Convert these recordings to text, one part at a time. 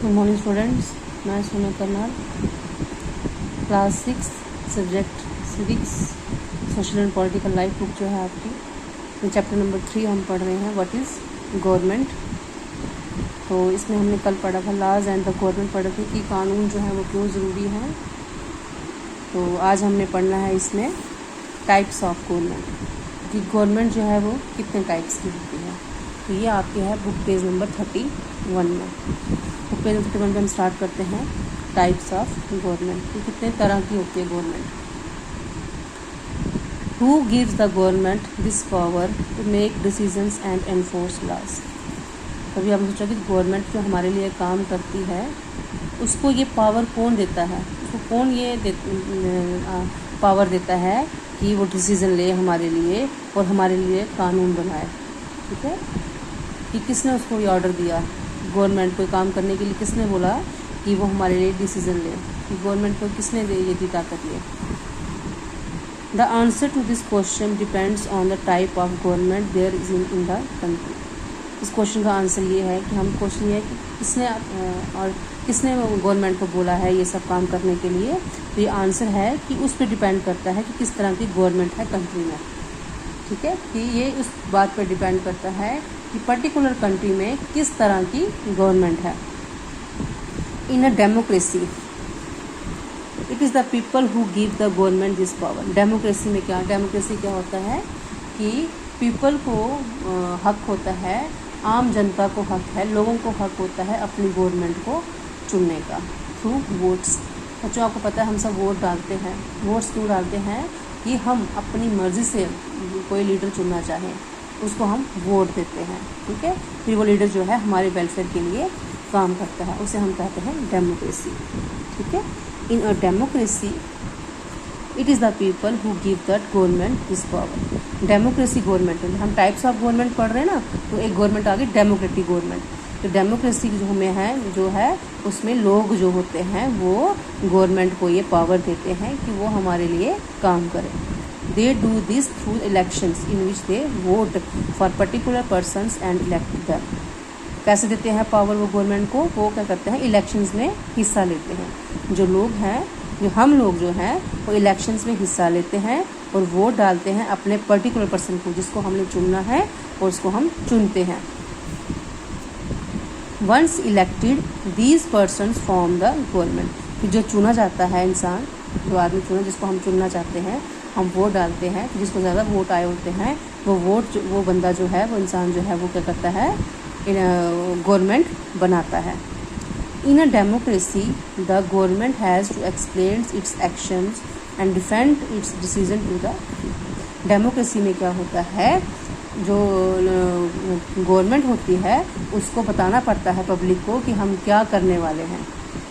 Good morning students, मैं सोना Karnal, class 6 subject civics social and political life book जो है आपकी, चैप्टर नंबर 3 हम पढ़ रहे हैं व्हाट इज़ गवर्नमेंट। तो इसमें हमने कल पढ़ा था लॉज एंड द गवर्नमेंट, पढ़े थे कि कानून जो है वो क्यों ज़रूरी है। तो आज हमने पढ़ना है इसमें टाइप्स ऑफ गवर्नमेंट, कि गवर्नमेंट जो है वो कितने टाइप्स की होती है। तो ये आपके है बुक पेज नंबर 31 में। बुक पेज नंबर 31 में हम स्टार्ट करते हैं टाइप्स ऑफ गवर्नमेंट, कि कितने तरह की होती है government. Who gives the government this power to make decisions and enforce laws. कभी आपने सोचा कि गवर्नमेंट जो हमारे लिए काम करती है उसको ये पावर कौन देता है, उसको कौन ये पावर देता है कि वो डिसीज़न ले हमारे लिए और हमारे लिए कानून बनाए। ठीक है, कि किसने उसको ये ऑर्डर दिया, गवर्नमेंट को काम करने के लिए किसने बोला कि वो हमारे लिए डिसीज़न ले, कि गवर्नमेंट को किसने ये दी ताकत ये। The answer to this question depends on the type of government there is in the country. इस क्वेश्चन का आंसर ये है कि हम क्वेश्चन ये है कि किसने गवर्नमेंट को बोला है ये सब काम करने के लिए। तो ये आंसर है कि उस पर डिपेंड करता है कि किस तरह की गवर्नमेंट है कंट्री में। ठीक है, कि ये उस बात पर डिपेंड करता है कि पर्टिकुलर कंट्री में किस तरह की गवर्नमेंट है। In a democracy it is the people who give the government this power. Democracy में डेमोक्रेसी क्या होता है कि पीपल को हक होता है, आम जनता को हक है, लोगों को हक होता है अपनी गवर्नमेंट को चुनने का थ्रू वोट्स। बच्चों आपको पता है हम सब वोट डालते हैं। वोट्स क्यों डालते हैं कि हम अपनी मर्ज़ी से कोई लीडर चुनना चाहें उसको हम वोट देते हैं। ठीक है, फिर वो लीडर जो है हमारे वेलफेयर के लिए काम करता है, उसे हम कहते हैं डेमोक्रेसी। ठीक है, in a democracy it is the people who give that government this power. Democracy government है, हम टाइप्स ऑफ गवर्नमेंट पढ़ रहे हैं ना, तो एक गवर्नमेंट आ गई डेमोक्रेटिक गवर्नमेंट। तो डेमोक्रेसी जो हमें है जो है उसमें लोग जो होते हैं वो गवर्नमेंट को ये पावर देते हैं कि वो हमारे लिए काम करें। They do this through elections in which they vote for particular persons and elect them. कैसे देते हैं पावर वो गवर्नमेंट को, वो क्या करते हैं इलेक्शंस में हिस्सा लेते हैं। जो लोग हैं, जो हम लोग जो हैं वो इलेक्शंस में हिस्सा लेते हैं और वोट डालते हैं अपने पर्टिकुलर पर्सन को जिसको हमने चुनना है और उसको हम चुनते हैं। Once elected these persons form the government. फिर जो चुना जाता है इंसान, जो आदमी चुना जिसको हम चुनना चाहते हैं, हम वोट डालते हैं, जिसको ज़्यादा वोट आए होते हैं वो बंदा जो है वो इंसान जो है वो क्या करता है गवर्नमेंट बनाता है। In a democracy the government has to explain its actions and defend its decision to the. Democracy में क्या होता है, जो गवर्नमेंट होती है उसको बताना पड़ता है पब्लिक को कि हम क्या करने वाले हैं।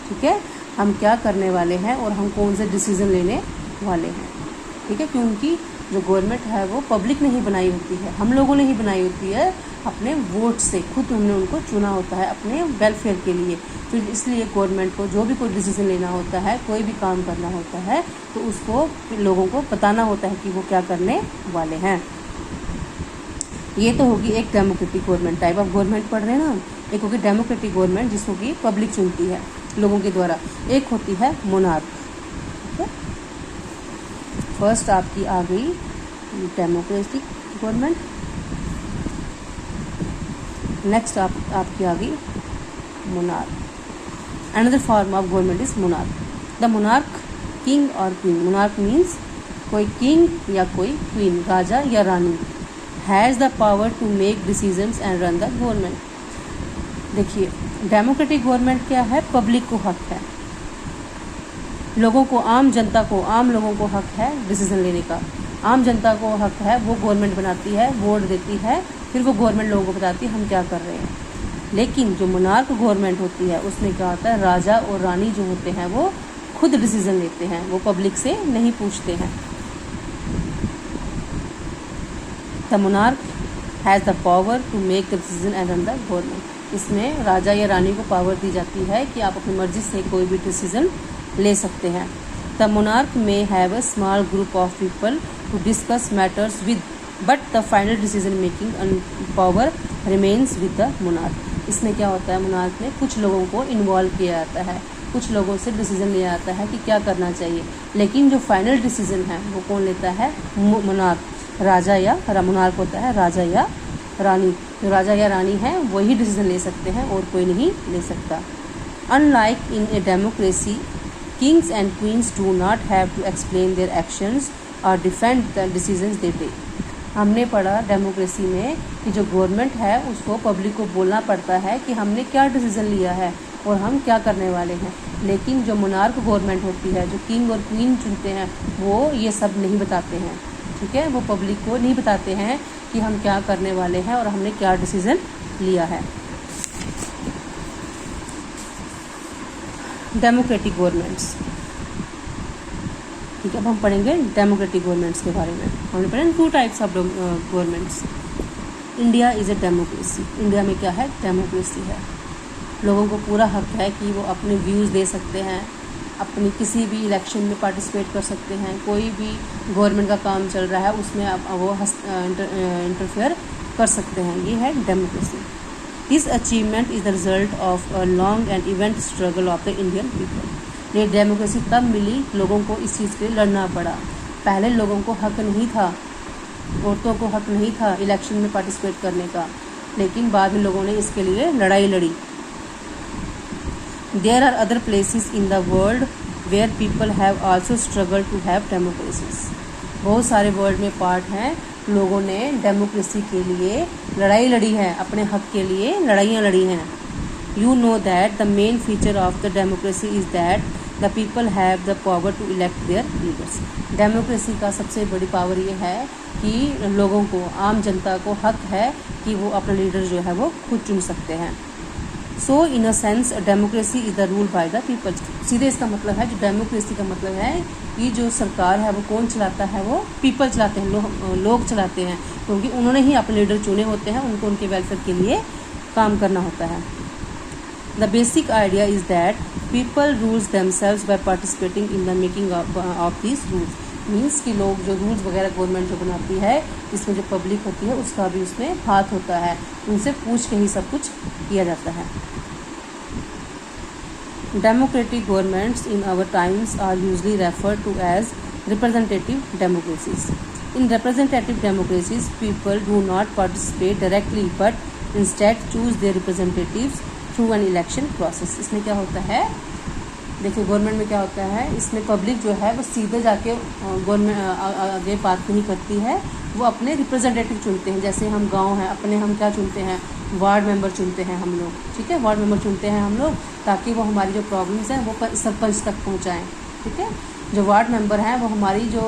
ठीक है, हम क्या करने वाले हैं और हम कौन से डिसीज़न लेने वाले हैं। ठीक है, क्योंकि जो गवर्नमेंट है वो पब्लिक ने ही बनाई होती है, हम लोगों ने ही बनाई होती है अपने वोट से, खुद हमने उनको चुना होता है अपने वेलफेयर के लिए। तो इसलिए गवर्नमेंट को जो भी कोई डिसीजन लेना होता है, कोई भी काम करना होता है, तो उसको लोगों को बताना होता है कि वो क्या करने वाले हैं। ये तो होगी एक democratic government, type of government पढ़ रहे हैं ना। एक होगी डेमोक्रेटिक गवर्नमेंट जिसको कि पब्लिक चुनती है लोगों के द्वारा। एक होती है मोनार्क। ठीक है, फर्स्ट आपकी आ गई डेमोक्रेटिक गवर्नमेंट, नेक्स्ट आपकी आ गई monarch. Another form of government is monarch. The monarch king और क्वीन। मोनार्क मीन्स कोई किंग या कोई क्वीन, राजा या रानी, has the power to make decisions and run the government. देखिए डेमोक्रेटिक गवर्नमेंट क्या है, पब्लिक को हक है, लोगों को, आम जनता को, आम लोगों को हक है डिसीजन लेने का। आम जनता को हक है, वो गवर्नमेंट बनाती है, वोट देती है, फिर वो गवर्नमेंट लोगों को बताती है हम क्या कर रहे हैं। लेकिन जो मोनार्क गवर्नमेंट होती है उसमें क्या होता है, राजा और रानी जो होते हैं वो खुद डिसीजन लेते हैं, वो पब्लिक से नहीं पूछते हैं। The monarch has the power to make the decision and run the government. इसमें राजा या रानी को पावर दी जाती है कि आप अपनी मर्जी से कोई भी डिसीजन ले सकते हैं। The monarch may have a small group of people to discuss matters with, but the final decision making power remains with the monarch. इसमें क्या होता है, मोनार्क में कुछ लोगों को इन्वॉल्व किया जाता है, कुछ लोगों से डिसीजन लिया जाता है कि क्या करना चाहिए, लेकिन जो फाइनल डिसीजन है वो कौन लेता है, मोनार्क, राजा या मोनार्क होता है राजा या रानी। जो राजा या रानी है वही डिसीजन ले सकते हैं और कोई नहीं ले सकता। Unlike in a democracy, kings and queens do not have to explain their actions और defend the decisions they take. हमने पढ़ा डेमोक्रेसी में कि जो गवर्नमेंट है उसको पब्लिक को बोलना पड़ता है कि हमने क्या डिसीज़न लिया है और हम क्या करने वाले हैं, लेकिन जो मोनार्क गवर्नमेंट होती है, जो किंग और क्वीन चुनते हैं, वो ये सब नहीं बताते हैं, ठीक है। वो पब्लिक को नहीं बताते हैं कि हम क्या करने वाले हैं और हमने क्या डिसीज़न लिया है। डेमोक्रेटिक गवर्नमेंट्स, ठीक है। अब हम पढ़ेंगे डेमोक्रेटिक गवर्नमेंट्स के बारे में। हमने पढ़े 2 types of governments. India is a democracy, India में क्या है, डेमोक्रेसी है। लोगों को पूरा हक है कि वो अपने व्यूज़ दे सकते हैं, अपनी किसी भी इलेक्शन में पार्टिसिपेट कर सकते हैं, कोई भी गवर्नमेंट का काम चल रहा है उसमें वो इंटरफेयर कर सकते हैं, ये है democracy. This achievement is the result of a long and event struggle of the Indian people. ये डेमोक्रेसी तब मिली, लोगों को इस चीज़ के लिए लड़ना पड़ा। पहले लोगों को हक नहीं था, औरतों को हक नहीं था इलेक्शन में पार्टिसिपेट करने का, लेकिन बाद में लोगों ने इसके लिए लड़ाई लड़ी। There are other places in the world where people have also struggled to have democracies. बहुत सारे वर्ल्ड में पार्ट हैं, लोगों ने डेमोक्रेसी के लिए लड़ाई लड़ी है, अपने हक के लिए लड़ाइयाँ लड़ी हैं। You know that the main feature of the democracy is that the people have the power to elect their leaders. Democracy का सबसे बड़ी पावर ये है कि लोगों को, आम जनता को हक है कि वो अपना लीडर जो है वो खुद चुन सकते हैं। So in a sense democracy is the rule by the people. सीधे इसका मतलब है, जो डेमोक्रेसी का मतलब है कि जो सरकार है वो कौन चलाता है, वो पीपल चलाते हैं, लोग चलाते हैं, क्योंकि उन्होंने ही अपने लीडर चुने होते हैं, उनको उनके वेलफेयर के लिए काम करना होता है। The basic idea is that people rules themselves by participating in the making of this rules. Means कि लोग जो रूल्स वगैरह गवर्नमेंट जो बनाती है, इसमें जो पब्लिक होती है उसका भी उसमें हाथ होता है, उनसे पूछ के ही सब कुछ किया जाता है। Democratic governments in our times are usually referred to as representative democracies. In representative democracies people do not participate directly but instead choose their representatives through an election process. इसमें क्या होता है, देखिए गवर्नमेंट में क्या होता है, इसमें पब्लिक जो है वो सीधे जाके गवर्नमेंट आगे बात नहीं करती है, वो अपने रिप्रेजेंटेटिव चुनते हैं। जैसे हम गांव हैं, अपने हम क्या चुनते हैं, वार्ड मेंबर चुनते हैं हम लोग, ठीक है, वार्ड मेंबर चुनते हैं हम लोग, ताकि वो हमारी जो प्रॉब्लम्स हैं वो सरपंच तक पहुंचाएं, ठीक है। जो वार्ड मेंबर हैं वो हमारी जो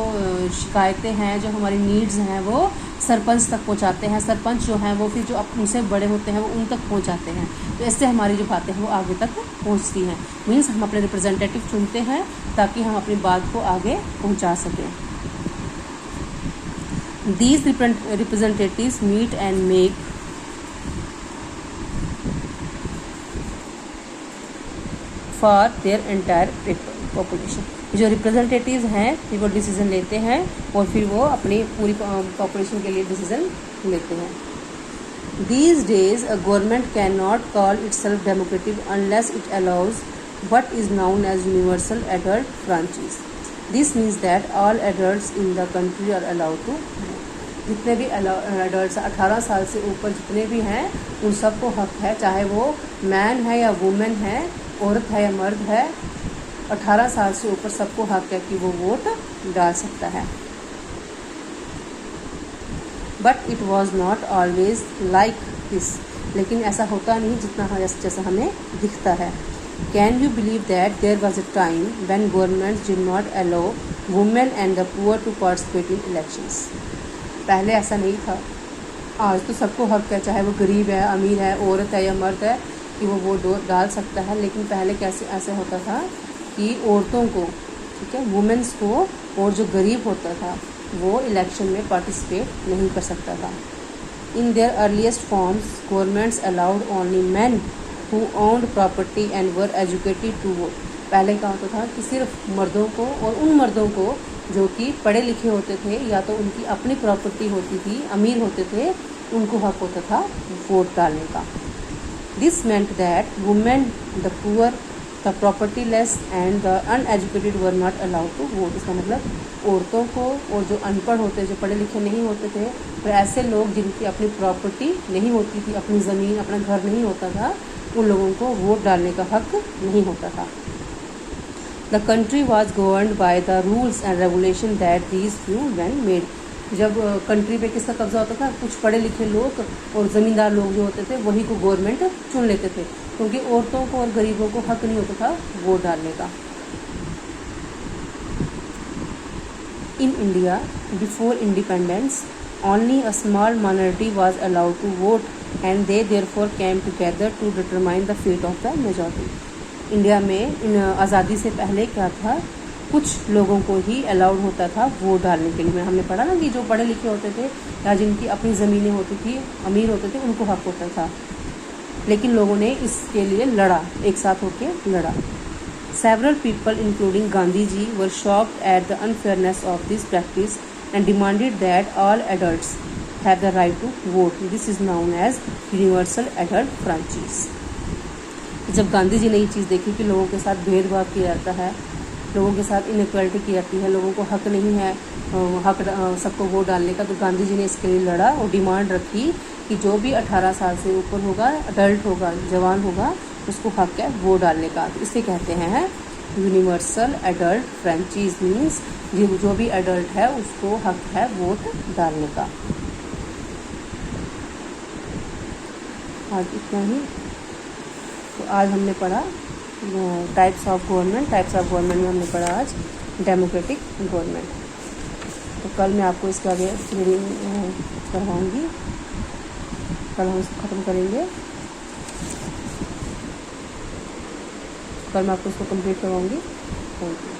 शिकायतें हैं, जो हमारी नीड्स हैं, वो सरपंच तक पहुंचाते हैं। सरपंच जो हैं वो फिर जो उनसे बड़े होते हैं वो उन तक पहुंचाते हैं, तो इससे हमारी जो बातें हैं वो आगे तक पहुंचती हैं। मीन्स हम अपने रिप्रेजेंटेटिव चुनते हैं ताकि हम अपनी बात को आगे पहुंचा सकें। These representatives meet and make for their entire population. जो रिप्रेजेंटेटिव्स हैं फिर वो डिसीज़न लेते हैं और फिर वो अपनी पूरी पॉपुलेशन के लिए डिसीज़न लेते हैं। These days a government cannot call itself democratic unless it allows what is known as universal adult franchise. This means that all adults in the country are allowed to vote. जितने भी adult 18 साल से ऊपर जितने भी हैं उन सबको हक है, चाहे वो मैन है या वुमेन है, औरत है या मर्द है, 18 साल से ऊपर सबको हक है कि वो वोट डाल सकता है। But it was not always like this, लेकिन ऐसा होता नहीं जितना जैसा हमें दिखता है। Can you believe that there was a time when government did not allow women and the poor to participate in elections. पहले ऐसा नहीं था, आज तो सबको हक है, चाहे वो गरीब है, अमीर है, औरत है या मर्द है, कि वो वोट डाल सकता है। लेकिन पहले कैसे ऐसे होता था कि औरतों को, ठीक है, वुमेन्स को, और जो गरीब होता था वो इलेक्शन में पार्टिसिपेट नहीं कर सकता था। In their earliest forms governments allowed only men who owned property and were educated to vote. पहले क्या होता था कि सिर्फ मर्दों को, और उन मर्दों को जो कि पढ़े लिखे होते थे या तो उनकी अपनी प्रॉपर्टी होती थी, अमीर होते थे, उनको हक होता था वोट डालने का। This meant that women, the poor, the propertyless and the uneducated were not allowed to vote. इसका मतलब औरतों को और जो अनपढ़ होते, जो पढ़े लिखे नहीं होते थे, और ऐसे लोग जिनकी अपनी प्रॉपर्टी नहीं होती थी, अपनी ज़मीन, अपना घर नहीं होता था, उन लोगों को वोट डालने का हक नहीं होता था। The country was governed by the rules and regulation that these few man made. जब कंट्री पे किसका कब्जा होता था, कुछ पढ़े लिखे लोग और ज़मींदार लोग जो होते थे वही को गवर्नमेंट चुन लेते थे, क्योंकि औरतों को और गरीबों को हक नहीं होता था वोट डालने का। In India before independence only a small minority was allowed to vote and they therefore came together to determine the fate of the majority. India में आज़ादी से पहले क्या था, कुछ लोगों को ही अलाउड होता था वोट डालने के लिए। हमने पढ़ा ना कि जो पढ़े लिखे होते थे या जिनकी अपनी ज़मीनें होती थी, अमीर होते थे, उनको हक होता था, लेकिन लोगों ने इसके लिए लड़ा, एक साथ होकर लड़ा। Several people including Gandhi ji were shocked at the unfairness of this practice and demanded that all adults have the right to vote. This is known as universal adult franchise. जब गांधी जी ने ये चीज़ देखी कि लोगों के साथ भेदभाव किया जाता है, लोगों के साथ इनइक्वालिटी की जाती है, लोगों को हक नहीं है सबको वोट डालने का, तो गांधी जी ने इसके लिए लड़ा और डिमांड रखी कि जो भी 18 साल से ऊपर होगा, अडल्ट होगा, जवान होगा, उसको हक है वोट डालने का। तो इसे कहते हैं यूनिवर्सल एडल्ट फ्रेंचाइज, मीन्स जो भी एडल्ट है उसको हक है वोट डालने का। आज इतना ही। तो आज हमने पढ़ा types of government. Types of government में हमने पढ़ा आज डेमोक्रेटिक गवर्नमेंट। तो कल मैं आपको इसका आगे रीडिंग करवाऊँगी, कल हम इसको ख़त्म करेंगे, कल मैं आपको इसको कंप्लीट करवाऊँगी। Thank you.